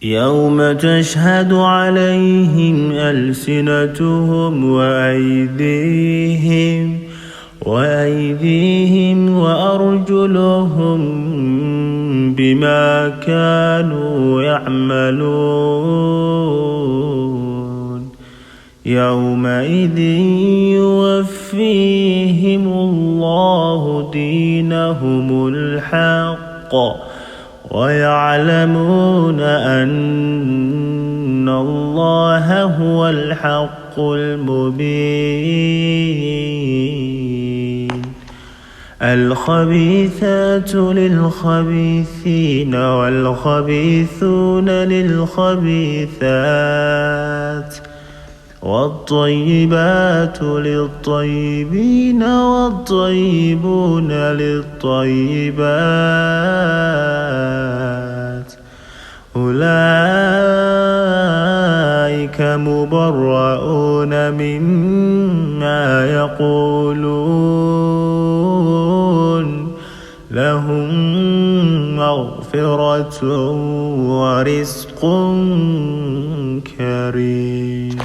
يوم تشهد عليهم ألسنتهم وأيديهم وأرجلهم بما كانوا يعملون يومئذ يوفيهم الله دينهم الحق ويعلمون أن الله هو الحق المبين. الخبيثات للخبيثين والخبيثون للخبيثات والطيبات للطيبين والطيبون للطيبات أولئك مبرؤون مما يقولون لهم مغفرة ورزق كريم.